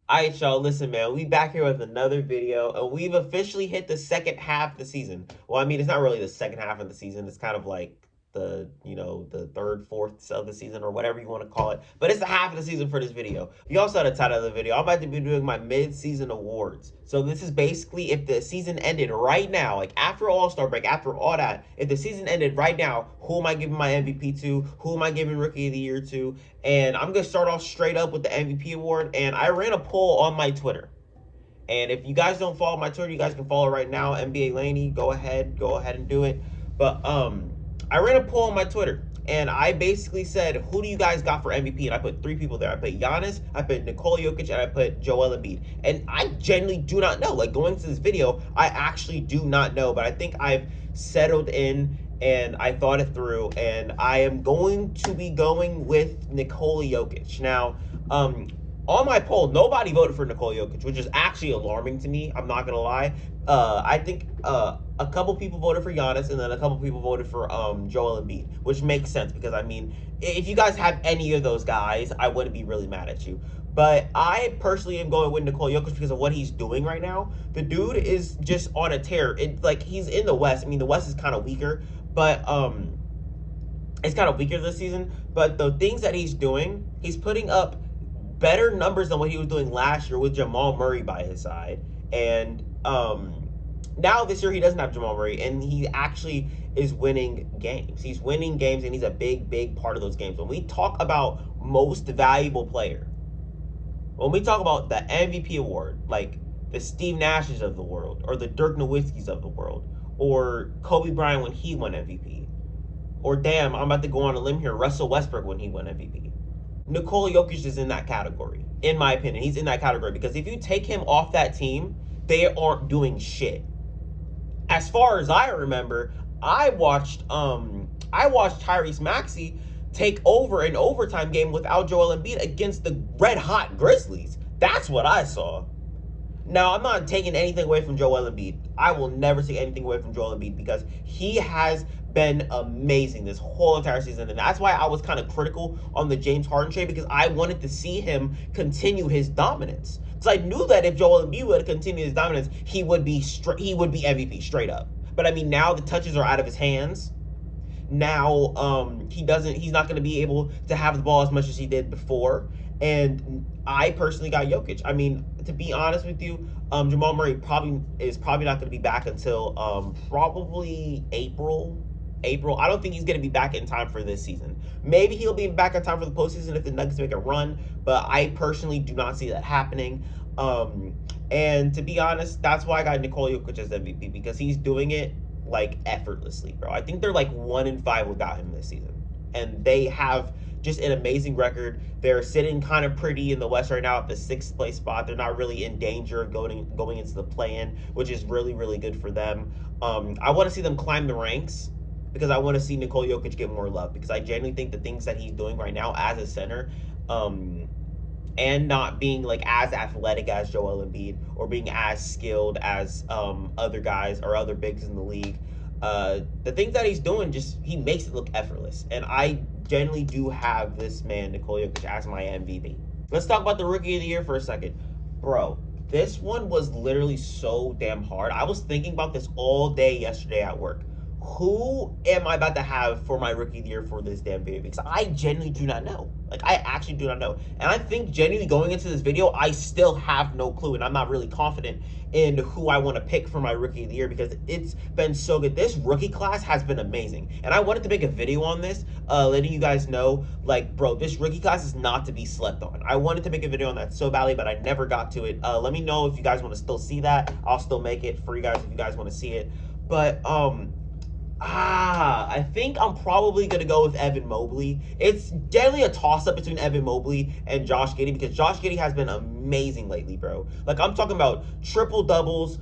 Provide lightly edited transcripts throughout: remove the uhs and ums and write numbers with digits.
Alright, y'all, listen, man, we back here with another video, and we've officially hit the second half of the season. Well, I mean, it's not really the second half of the season. It's kind of like the third, fourth of the season, or whatever you want to call it. But it's the half of the season for this video. You also saw the title of the video. I'm about to be doing my mid-season awards. So this is basically if the season ended right now, like after All-Star break, after all that, if the season ended right now, who am I giving my MVP to? Who am I giving Rookie of the Year to? And I'm going to start off straight up with the MVP award. And I ran a poll on my Twitter. And if you guys don't follow my Twitter, you guys can follow right now, NBA Laney. Go ahead and do it. But I ran a poll on my Twitter, and I basically said, who do you guys got for MVP? And I put 3 people there. I put Giannis, I put Nikola Jokic, and I put Joel Embiid. And I genuinely do not know. Like, going to this video, I actually do not know. But I think I've settled in, and I thought it through, and I am going to be going with Nikola Jokic. Now, on my poll, nobody voted for Nikola Jokic, which is actually alarming to me. I'm not gonna lie. I think a couple people voted for Giannis, and then a couple people voted for Joel Embiid, which makes sense because I mean, if you guys have any of those guys, I wouldn't be really mad at you. But I personally am going with Nikola Jokic because of what he's doing right now. The dude is just on a tear. Like, he's in the West. I mean, the West is kind of weaker, but it's kind of weaker this season. But the things that he's doing, he's putting up better numbers than what he was doing last year with Jamal Murray by his side. And now this year he doesn't have Jamal Murray, and he actually is winning games. He's winning games, and he's a big part of those games. When we talk about most valuable player, when we talk about the MVP award, like the Steve Nashes of the world, or the Dirk Nowitzkis of the world, or Kobe Bryant when he won MVP, or damn, I'm about to go on a limb here, Russell Westbrook when he won MVP. Nikola Jokic is in that category, in my opinion. He's in that category because if you take him off that team, they aren't doing shit. As far as I remember, I watched Tyrese Maxey take over an overtime game without Joel Embiid against the red-hot Grizzlies. That's what I saw. Now, I'm not taking anything away from Joel Embiid. I will never take anything away from Joel Embiid because he has been amazing this whole entire season. And that's why I was kind of critical on the James Harden trade, because I wanted to see him continue his dominance. Because I knew that if Joel Embiid would continue his dominance, he would be MVP straight up. But I mean, now the touches are out of his hands. Now he's not going to be able to have the ball as much as he did before. And I personally got Jokic. I mean, to be honest with you, Jamal Murray is probably not going to be back until probably April. I don't think he's going to be back in time for this season. Maybe he'll be back in time for the postseason if the Nuggets make a run, but I personally do not see that happening. And to be honest, that's why I got Nikola Jokic as MVP, because he's doing it like effortlessly, bro. I think they're like 1-5 without him this season, and they have just an amazing record. They're sitting kind of pretty in the West right now at the 6th place spot. They're not really in danger of going into the play-in, which is really good for them. I want to see them climb the ranks, because I want to see Nikola Jokic get more love, because I genuinely think the things that he's doing right now as a center, and not being like as athletic as Joel Embiid, or being as skilled as other guys or other bigs in the league, the things that he's doing, just he makes it look effortless. And I genuinely do have this man, Nikola Jokic, as my MVP. Let's talk about the Rookie of the Year for a second. Bro, this one was literally so damn hard. I was thinking about this all day yesterday at work. Who am I about to have for my Rookie of the Year for this damn video? Because I genuinely do not know. Like, I actually do not know. And I think genuinely going into this video, I still have no clue. And I'm not really confident in who I want to pick for my Rookie of the Year, because it's been so good. This rookie class has been amazing. And I wanted to make a video on this, letting you guys know, like, bro, this rookie class is not to be slept on. I wanted to make a video on that so badly, but I never got to it. Let me know if you guys want to still see that. I'll still make it for you guys if you guys want to see it. But, I think I'm probably going to go with Evan Mobley. It's generally a toss-up between Evan Mobley and Josh Giddey, because Josh Giddey has been amazing lately, bro. Like, I'm talking about triple-doubles,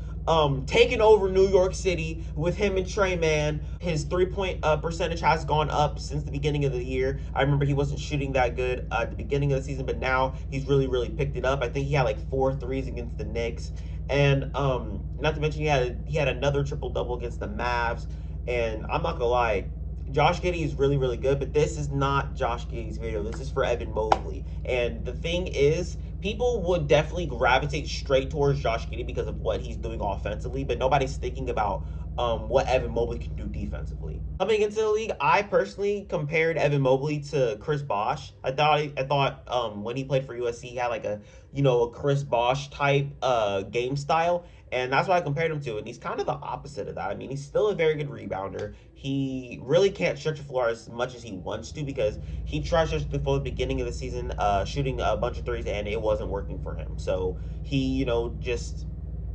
taking over New York City with him and Trey Man. His three-point percentage has gone up since the beginning of the year. I remember he wasn't shooting that good at the beginning of the season, but now he's really picked it up. I think he had like 4 threes against the Knicks. And not to mention he had another triple-double against the Mavs. And I'm not gonna lie, Josh Giddey is really good, but this is not Josh Giddey's video. This is for Evan Mobley. And the thing is, people would definitely gravitate straight towards Josh Giddey because of what he's doing offensively, but nobody's thinking about what Evan Mobley can do defensively. Coming into the league, I personally compared Evan Mobley to Chris Bosh. I thought when he played for USC, he had like a Chris Bosh type game style, and that's what I compared him to. And he's kind of the opposite of that. I mean, he's still a very good rebounder. He really can't stretch the floor as much as he wants to because he tried to stretch the floor at the beginning of the season, shooting a bunch of threes, and it wasn't working for him. So he, just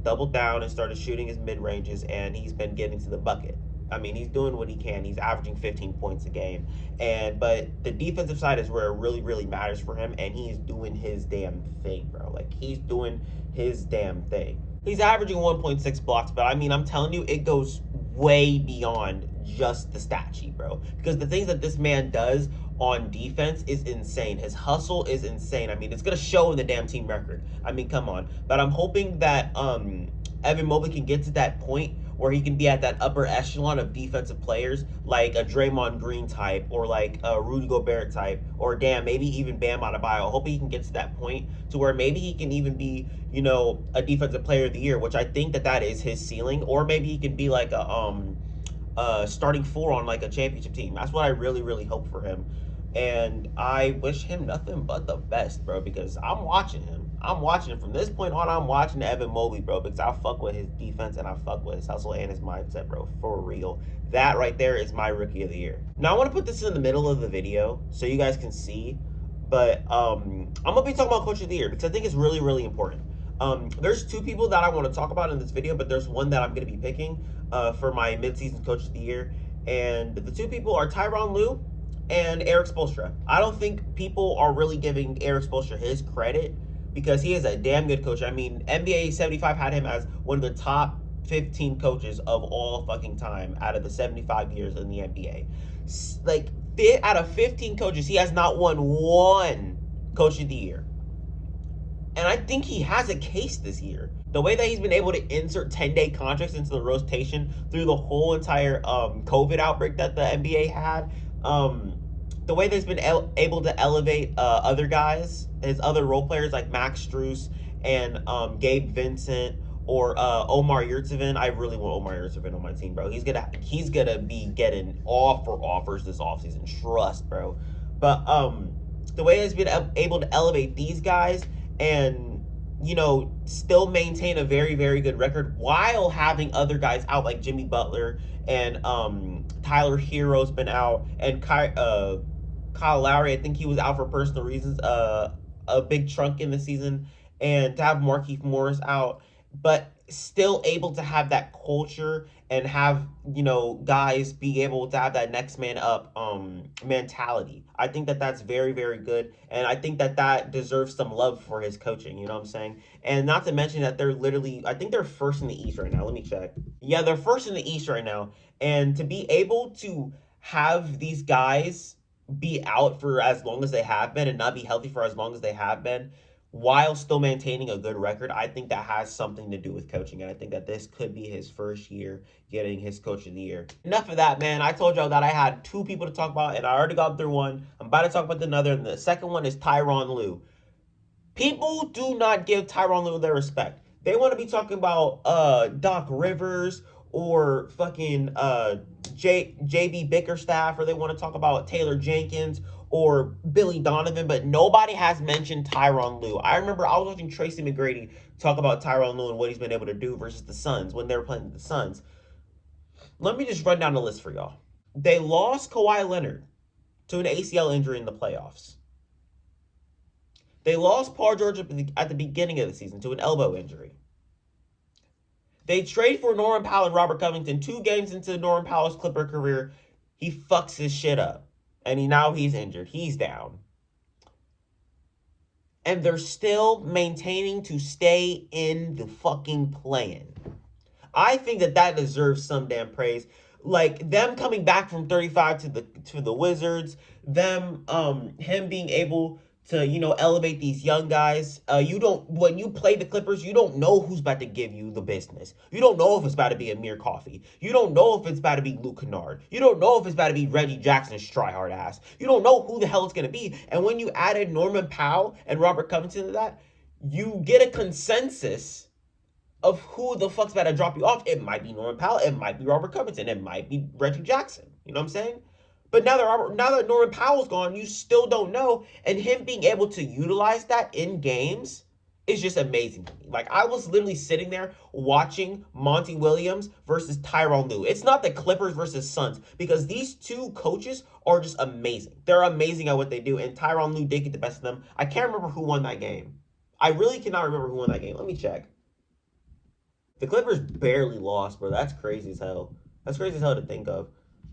doubled down and started shooting his mid ranges, and he's been getting to the bucket. I mean, he's doing what he can. He's averaging 15 points a game, but the defensive side is where it really, really matters for him, and he's doing his damn thing, bro. Like, he's doing his damn thing. He's averaging 1.6 blocks, but I mean, I'm telling you, it goes way beyond just the stat sheet, bro. Because the things that this man does on defense is insane. His hustle is insane. I mean, it's gonna show in the damn team record. I mean, come on. But I'm hoping that Evan Mobley can get to that point where he can be at that upper echelon of defensive players, like a Draymond Green type, or like a Rudy Gobert type, or maybe even Bam Adebayo. I hope he can get to that point to where maybe he can even be, a defensive player of the year, which I think that is his ceiling, or maybe he can be like a starting four on like a championship team. That's what I really, really hope for him. And I wish him nothing but the best, bro, because I'm watching him. From this point on. I'm watching Evan Mobley, bro, because I fuck with his defense and I fuck with his hustle and his mindset, bro, for real. That right there is my rookie of the year. Now I want to put this in the middle of the video so you guys can see, but I'm gonna be talking about coach of the year because I think it's really, really important. There's two people that I want to talk about in this video, but there's one that I'm gonna be picking for my midseason coach of the year, and the two people are Tyron Liu and Eric Spoelstra. I don't think people are really giving Eric Spoelstra his credit because he is a damn good coach. I mean, NBA 75 had him as one of the top 15 coaches of all fucking time out of the 75 years in the NBA. Like, out of 15 coaches, he has not won one coach of the year. And I think he has a case this year. The way that he's been able to insert 10-day contracts into the rotation through the whole entire COVID outbreak that the NBA had, the way that he's been able to elevate other guys, his other role players like Max Strus and Gabe Vincent or Omar Yurtseven. I really want Omar Yurtseven on my team, bro. He's gonna be getting offers this offseason. Trust, bro. But the way he's been able to elevate these guys and still maintain a very, very good record while having other guys out like Jimmy Butler and Tyler Hero's been out, and Kyle Lowry, I think he was out for personal reasons, a big chunk in the season, and to have Markieff Morris out, but still able to have that culture and have, guys be able to have that next man up mentality. I think that's very, very good, and I think that deserves some love for his coaching, you know what I'm saying? And not to mention that they're literally, I think they're first in the East right now. Let me check. Yeah, they're first in the East right now, and to be able to have these guys be out for as long as they have been and not be healthy for as long as they have been while still maintaining a good record, I think that has something to do with coaching. And I think that this could be his first year getting his coach of the year. Enough of that, man. I told y'all that I had two people to talk about, and I already got through one. I'm about to talk about another, and the second one is Tyron Liu. People do not give Tyron Liu their respect. They want to be talking about Doc Rivers or fucking JB Bickerstaff, or they want to talk about Taylor Jenkins or Billy Donovan, but nobody has mentioned Tyron Liu. I remember I was watching Tracy McGrady talk about Tyron Liu and what he's been able to do versus the Suns when they were playing the Suns. Let me just run down the list for y'all. They lost Kawhi Leonard to an ACL injury in the playoffs. They lost Paul George at the beginning of the season to an elbow injury. They trade for Norman Powell and Robert Covington 2 games into Norman Powell's Clipper career. He fucks his shit up. And now he's injured. He's down. And they're still maintaining to stay in the fucking play-in. I think that deserves some damn praise. Like, them coming back from 35 to the Wizards, them him being able to, elevate these young guys. When you play the Clippers, you don't know who's about to give you the business. You don't know if it's about to be Amir Coffey. You don't know if it's about to be Luke Kennard. You don't know if it's about to be Reggie Jackson's try-hard ass. You don't know who the hell it's going to be. And when you added Norman Powell and Robert Covington to that, you get a consensus of who the fuck's about to drop you off. It might be Norman Powell, it might be Robert Covington, it might be Reggie Jackson. You know what I'm saying? But now that Norman Powell's gone, you still don't know. And him being able to utilize that in games is just amazing to me. Like, I was literally sitting there watching Monty Williams versus Tyron Liu. It's not the Clippers versus Suns, because these two coaches are just amazing. They're amazing at what they do, and Tyron Liu did get the best of them. I can't remember who won that game. I really cannot remember who won that game. Let me check. The Clippers barely lost, bro. That's crazy as hell. That's crazy as hell to think of.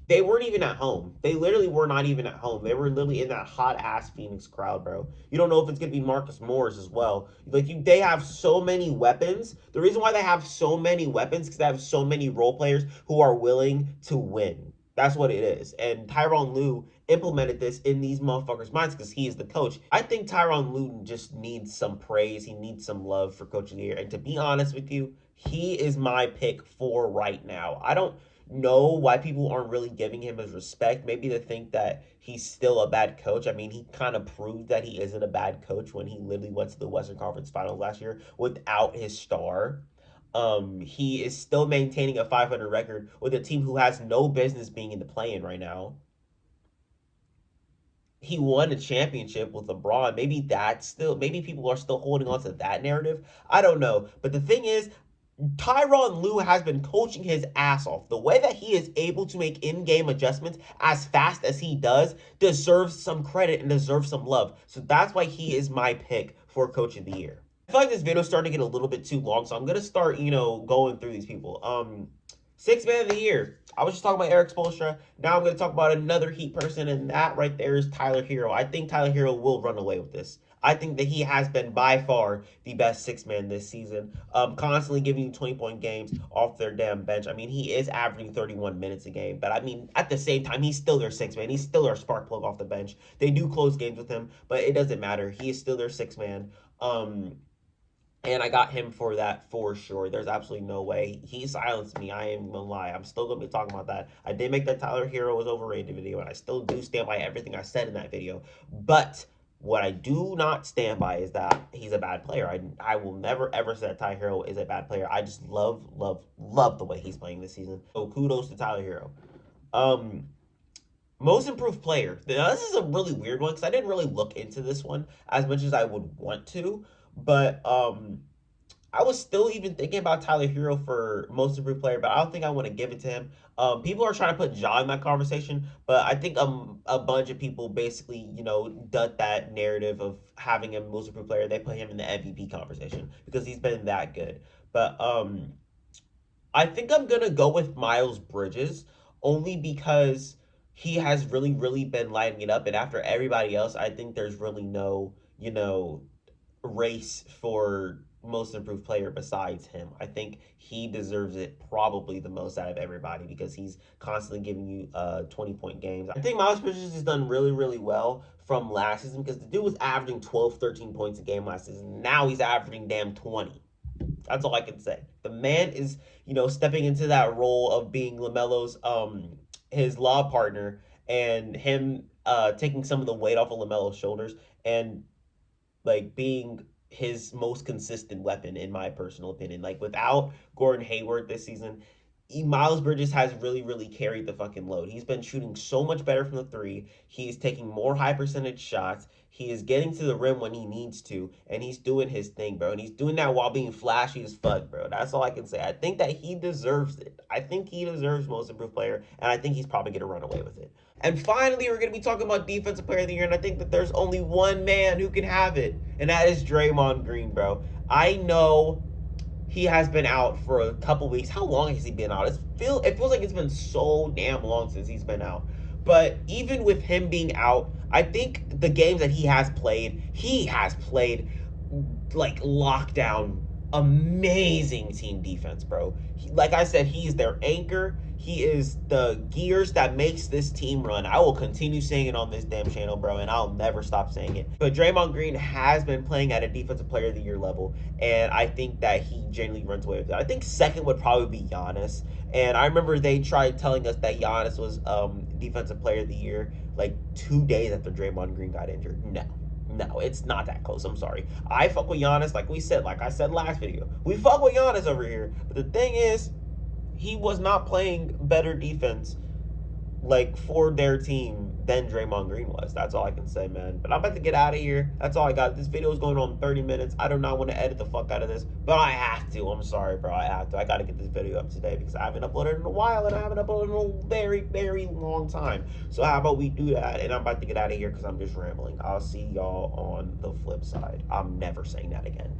They weren't even at home. They literally were not even at home. They were literally in that hot ass Phoenix crowd, bro. You don't know if it's gonna be Marcus Morris as well. They have so many weapons. The reason why they have so many weapons is because they have so many role players who are willing to win. That's what it is. And Tyron Liu implemented this in these motherfuckers' minds because he is the coach. I think Tyron Liu just needs some praise. He needs some love for Coach of the Year. And to be honest with you, he is my pick for right now. I don't know why people aren't really giving him his respect. Maybe they think that he's still a bad coach. I mean, he kind of proved that he isn't a bad coach when he literally went to the Western Conference Finals last year without his star. He is still maintaining a 500 record with a team who has no business being in the play-in right now. He won a championship with LeBron. Maybe people are still holding on to that narrative. I don't know. But the thing is, Tyron Liu has been coaching his ass off. The way that he is able to make in-game adjustments as fast as he does deserves some credit and deserves some love. So that's why he is my pick for Coach of the Year. I feel like this video is starting to get a little bit too long, so I'm gonna start, going through these people. Sixth man of the year. I was just talking about Eric Spoelstra. Now I'm gonna talk about another Heat person, and that right there is Tyler Herro. I think Tyler Herro will run away with this. I think that he has been by far the best six man this season. Constantly giving you 20-point games off their damn bench. I mean, he is averaging 31 minutes a game, but I mean, at the same time, he's still their six man. He's still their spark plug off the bench. They do close games with him, but it doesn't matter. He is still their six man. And I got him for that for sure. There's absolutely no way. He silenced me. I ain't gonna lie. I'm still gonna be talking about that. I did make that Tyler Herro was overrated video, and I still do stand by everything I said in that video. But what I do not stand by is that he's a bad player. I will never ever say that Tyler Herro is a bad player. I just love the way he's playing this season. So kudos to Tyler Herro. Most improved player. Now, this is a really weird one because I didn't really look into this one as much as I would want to. But I was still even thinking about Tyler Herro for most improved player, but I don't think I want to give it to him. People are trying to put Ja in that conversation, but I think a bunch of people basically, dud that narrative of having him most improved player. They put him in the MVP conversation because he's been that good. But I think I'm gonna go with Miles Bridges only because he has really been lighting it up, and after everybody else, I think there's really no, race for most improved player besides him. I think he deserves it probably the most out of everybody because he's constantly giving you 20-point games. I think Miles Bridges has done really well from last season because the dude was averaging 12, 13 points a game last season. Now he's averaging damn 20. That's all I can say. The man is, stepping into that role of being LaMelo's his law partner and him taking some of the weight off of LaMelo's shoulders and like being his most consistent weapon in my personal opinion. Like without Gordon Hayward this season, Miles Bridges has really carried the fucking load. He's been shooting so much better from the three. He's taking more high percentage shots. He is getting to the rim when he needs to, and he's doing his thing, bro. And he's doing that while being flashy as fuck, bro. That's all I can say. I think that he deserves it. I think he deserves most improved player, and I think he's probably going to run away with it. And finally, we're going to be talking about defensive player of the year, and I think that there's only one man who can have it, and that is Draymond Green, bro. I know he has been out for a couple weeks. How long has he been out? It feels like it's been so damn long since he's been out. But even with him being out, I think the games that he has played like lockdown, amazing team defense, bro. Like I said, he's their anchor. He is the gears that makes this team run. I will continue saying it on this damn channel, bro, and I'll never stop saying it. But Draymond Green has been playing at a defensive player of the year level, and I think that he genuinely runs away with it. I think second would probably be Giannis. And I remember they tried telling us that Giannis was defensive player of the year like 2 days after Draymond Green got injured. No, it's not that close. I'm sorry. I fuck with Giannis, like I said last video. We fuck with Giannis over here. But the thing is, he was not playing better defense like for their team than Draymond Green was. That's all I can say, man. But I'm about to get out of here. That's all I got. This video is going on 30 minutes. I do not want to edit the fuck out of this, but I have to. I'm sorry, bro. I have to. I got to get this video up today because I haven't uploaded in a while and I haven't uploaded in a very, very long time. So how about we do that? And I'm about to get out of here because I'm just rambling. I'll see y'all on the flip side. I'm never saying that again.